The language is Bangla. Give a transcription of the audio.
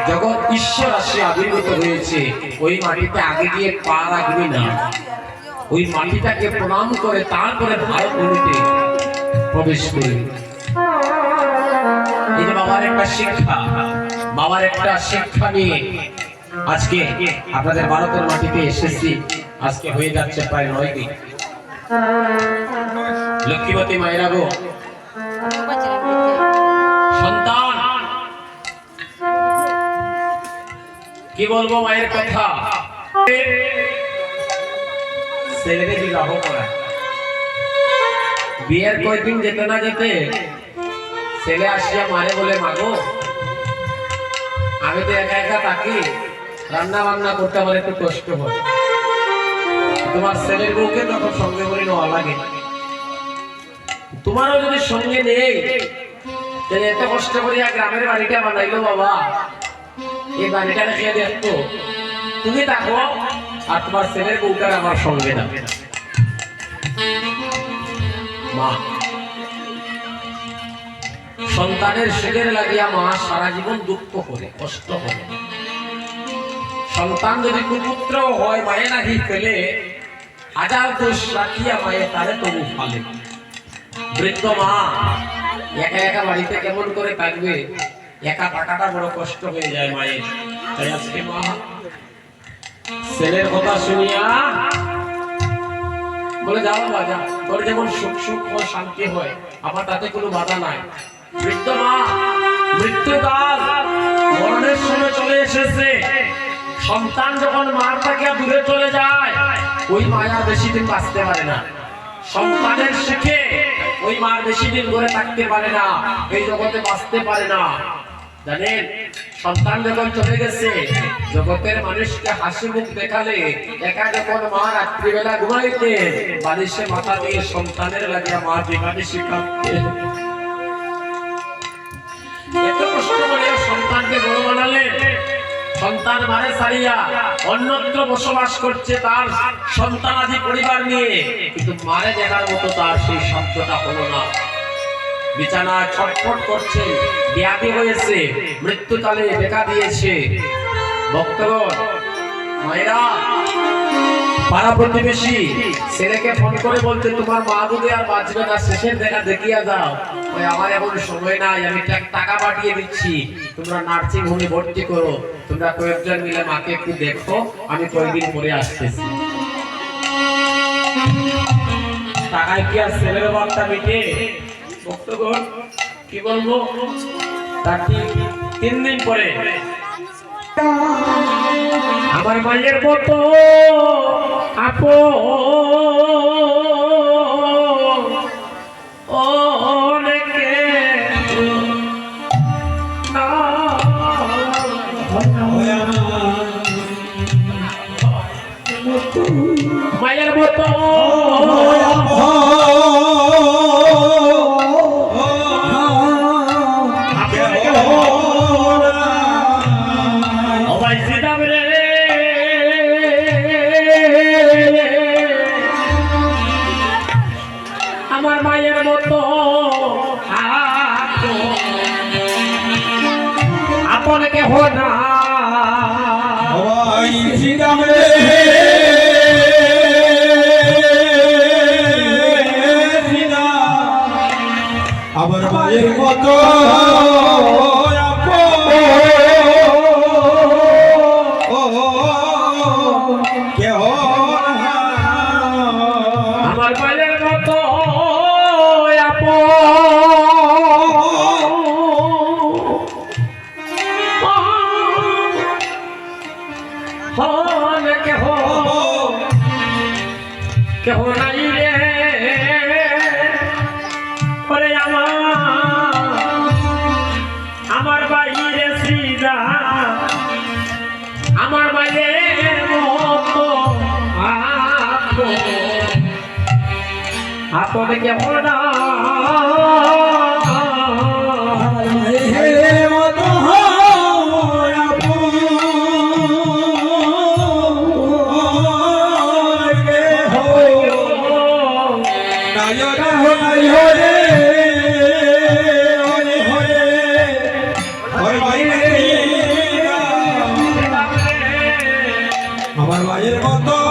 জগৎ ঈশ্বর আসে আবির্ভূত হয়েছে, ওই মাটিতে আগে গিয়ে পা রাখবি না, ওই মাটিটাকে প্রণাম করে তারপরে ভারত ভূমিতে প্রবেশ করবি। এই যে বাবার একটা শিক্ষা, বাবার একটা শিক্ষা নিয়ে আজকে আপনাদের ভারতের মাটিতে এসেছি। আজকে হয়ে যাচ্ছে প্রায় 9 দিন। লক্ষ্মীবতী মায়েরা গো, সন্তান কি বলবো মায়ের কথা, ছেলেকে বিবাহ করা, বিয়ের কয়েকদিন যেতে না যেতে ছেলে আসিয়া মারে বলে, মাগো আমি তো একা একা থাকি, রান্না বান্না করতে আমার একটু কষ্ট হয়, তোমার ছেলের বউকে তখন সঙ্গে করে নেওয়া লাগে, তোমারও যদি সঙ্গে নেই তাহলে এত কষ্ট করিয়া গ্রামের বাড়িটা বানাইলো বাবা, এই বাড়িটা রেখে দেখতো, তুমি থাকো আর তোমার ছেলের বউটার আমার সঙ্গে না। মা সন্তানের সুখের লাগিয়া মা সারা জীবন দুঃখ করে, কষ্ট করে। সন্তান যদি কুপুত্র হয়, মায়ে নাহি ফেলে, হাজার দোষ রাখিয়া মায়ে তারে তবু ফালে। বৃদ্ধ মা একা একা বাড়িতে কেমন করে থাকবে, একা থাকাটা বড় কষ্ট হয়ে যায় মায়ের। তাই আজকে মা ছেলের কথা শুনিয়া বলে, যাও বাজা, তোর যেমন সুখ সুখ হয়, শান্তি হয়, আমার তাতে কোনো বাধা নাই। বৃদ্ধ মা মৃত্যুকাল মরণের সময় চলে এসেছে, সন্তান যখন মার থেকে দূরে চলে যায়, ওই মায়া বেশি দিন বাঁচতে পারে না। সন্তানের সুখে ওই মার বেশি দিন ধরে থাকতে পারে না, এই জগতে বাঁচতে পারে না। জানেন, সন্তান যখন চলে গেছে, জগতের মানুষকে হাসি মুখ দেখালে, একা যখন মা রাত্রিবেলা ঘুমাইতে বালিশে মাথা দিয়ে সন্তানের লাগিয়া মা দিবানিশি কাঁদতে, এত কষ্ট করে সন্তানকে বড় বানালেন। সন্তান মারে ছাড়িয়া অন্যত্র বসবাস করছে তার সন্তানাদি পরিবার নিয়ে, কিন্তু মারে দেখার মতো তার সেই শব্দটা হলো না। বিছানায় ছটফট করছে, ব্যাধি হয়েছে, মৃত্যুকালে দেখা দিয়েছে। ভক্তগণ, মায়েরা, পাড়া প্রতিবেশী ছেলেকে ফোন করে বলতে, তোমার মা যদি আর বাঁচবে না, শেষের দেখা দেখিয়া যাও। ওই আমার এখন সময় নাই, আমি টাকা পাঠিয়ে দিচ্ছি, তোমরা নার্সিং হোমে ভর্তি করো, তোমরা কয়েকজন মিলে মাকে একটু দেখো, আমি কয়েকদিন পরে আসতেছি। টাকায় কি আর ছেলের বাপটা মিটে? ভক্তগণ, কি বলবো, তার ঠিক 3 দিন পরে আমার মায়ের মতো আপন অনেকে মায়ের মতো আমার মায়ের মতো আপন কেহ না, আমার মায়ের মতো কেহ না, আমার মায়ের মতো আপন কেহ নাই রে। ওরে আমার বাইরে শ্রীদা, আমার মায়ের মতো আপন কেহ না, আমার মায়ের মতো আমার মায়ের মতো